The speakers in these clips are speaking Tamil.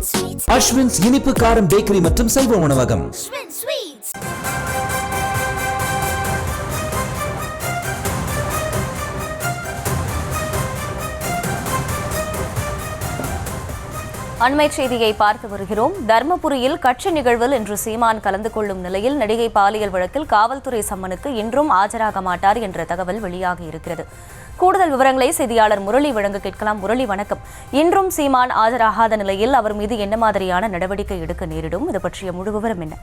அஸ்வின்ஸ் இனிப்பு காரம் பேக்கரி மற்றும் செல்வ உணவகம். அண்மை செய்தியை பார்த்து வருகிறோம். தர்மபுரியில் கட்சி நிகழ்வில் இன்று சீமான் கலந்து கொள்ளும் நிலையில் நடிகை பாலியல் வழக்கில் காவல்துறை சம்மனுக்கு இன்றும் ஆஜராக மாட்டார் என்ற தகவல் வெளியாகி இருக்கிறது. கூடுதல் விவரங்களை செய்தியாளர் முரளி வழங்க கேட்கலாம். முரளி, வணக்கம். இன்றும் சீமான் ஆஜராகாத நிலையில் அவர் மீது என்ன மாதிரியான நடவடிக்கை எடுக்க நேரிடும்? இது பற்றிய முழு விவரம் என்ன?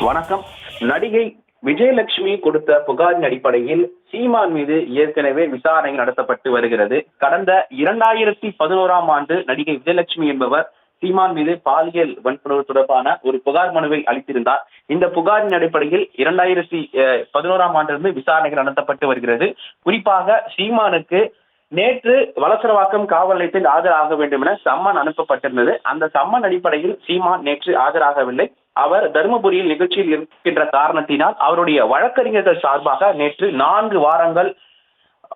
வணக்கம். நடிகை விஜயலட்சுமி கொடுத்த புகாரின் அடிப்படையில் சீமான் மீது ஏற்கனவே விசாரணை நடத்தப்பட்டு வருகிறது. கடந்த 2011ஆம் ஆண்டு நடிகை விஜயலட்சுமி என்பவர் சீமான் மீது பாலியல் வன்புணர்வு தொடர்பான ஒரு புகார் மனுவை அளித்திருந்தார். இந்த புகாரின் அடிப்படையில் 2011ஆம் ஆண்டிலிருந்து விசாரணைகள் நடத்தப்பட்டு வருகிறது. குறிப்பாக சீமானுக்கு நேற்று வலசரவாக்கம் காவல் நிலையத்தில் ஆஜராக வேண்டும் என சம்மன் அனுப்பப்பட்டிருந்தது. அந்த சம்மன் அடிப்படையில் சீமான் நேற்று ஆஜராகவில்லை. அவர் தருமபுரியில் நிகழ்ச்சியில் இருக்கின்ற காரணத்தினால் அவருடைய வழக்கறிஞர்கள் சார்பாக நேற்று 4 வாரங்கள்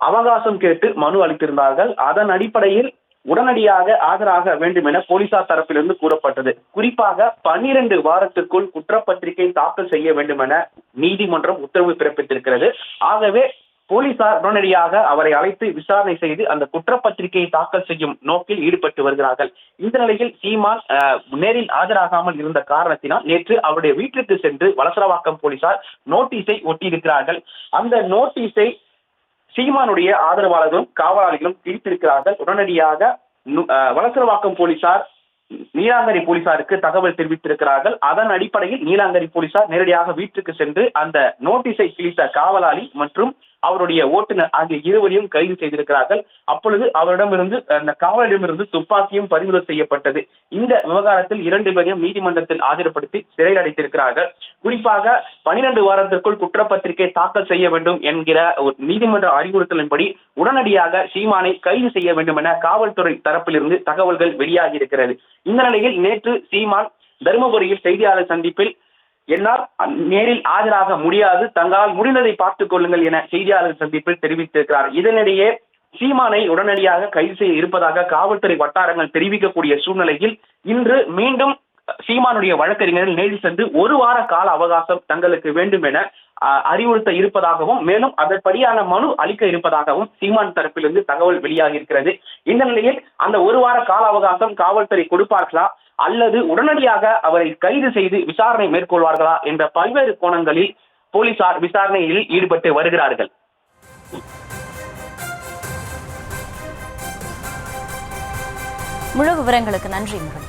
அவகாசம் கேட்டு மனு அளித்திருந்தார்கள். அதன் அடிப்படையில் உடனடியாக ஆஜராக வேண்டும் என போலீசார் தரப்பிலிருந்து கூறப்பட்டது. குறிப்பாக 12 வாரத்திற்குள் குற்றப்பத்திரிகை தாக்கல் செய்ய வேண்டும் என நீதிமன்றம் உத்தரவு பிறப்பித்திருக்கிறது. ஆகவே போலீசார் உடனடியாக அவரை அழைத்து விசாரணை செய்து அந்த குற்றப்பத்திரிகையை தாக்கல் செய்யும் நோக்கில் ஈடுபட்டு வருகிறார்கள். இந்த நிலையில் சீமான் நேரில் ஆஜராகாமல் இருந்த காரணத்தினால் நேற்று அவருடைய வீட்டிற்கு சென்று வலசரவாக்கம் போலீசார் நோட்டீஸை ஒட்டியிருக்கிறார்கள். அந்த நோட்டீஸை சீமானுடைய ஆதரவாளர்களும் காவலாளிகளும் பிடித்திருக்கிறார்கள். உடனடியாக வலசரவாக்கம் போலீசார் நீலாங்கரி போலீசாருக்கு தகவல் தெரிவித்திருக்கிறார்கள். அதன் அடிப்படையில் நீலாங்கரி போலீசார் நேரடியாக வீட்டுக்கு சென்று அந்த நோட்டீஸை கிழித்த காவலாளி மற்றும் அவருடைய ஓட்டுநர் ஆகிய இருவரையும் கைது செய்திருக்கிறார்கள். அப்பொழுது அவரிடமிருந்து அந்த காவலரிடமிருந்து துப்பாக்கியும் பறிமுதல் செய்யப்பட்டது. இந்த விவகாரத்தில் 2 பேரையும் நீதிமன்றத்தில் ஆஜர்படுத்தி சிறையில் அடைத்திருக்கிறார்கள். குறிப்பாக 12 வாரத்திற்குள் குற்றப்பத்திரிகை தாக்கல் செய்ய வேண்டும் என்கிற ஒரு நீதிமன்ற அறிவுறுத்தலின்படி உடனடியாக சீமானை கைது செய்ய வேண்டும் என காவல்துறை தரப்பிலிருந்து தகவல்கள் வெளியாகி இருக்கிறது. இந்த நிலையில் நேற்று சீமான் தருமபுரியில் செய்தியாளர் சந்திப்பில் என்னால் நேரில் ஆஜராக முடியாது, தங்களால் முடிந்ததை பார்த்துக் கொள்ளுங்கள் என செய்தியாளர் சந்திப்பில் தெரிவித்திருக்கிறார். இதனிடையே சீமானை உடனடியாக கைது செய்ய இருப்பதாக காவல்துறை வட்டாரங்கள் தெரிவிக்கக்கூடிய சூழ்நிலையில் இன்று மீண்டும் சீமானுடைய வழக்கறிஞர்கள் நேரில் சென்று 1 வார கால அவகாசம் தங்களுக்கு வேண்டும் என அறிவுறுத்த இருப்பதாகவும் மேலும் அதன்படியான மனு அளிக்க இருப்பதாகவும் சீமான் தரப்பிலிருந்து தகவல் வெளியாகி இருக்கிறது. இந்த நிலையில் அந்த 1 வார கால அவகாசம் காவல்துறை கொடுப்பார்களா அல்லது உடனடியாக அவரை கைது செய்து விசாரணை மேற்கொள்வார்களா என்ற பல்வேறு கோணங்களில் போலீசார் விசாரணையில் ஈடுபட்டு வருகிறார்கள். முழு விவரங்களுக்கு நன்றி முரளி.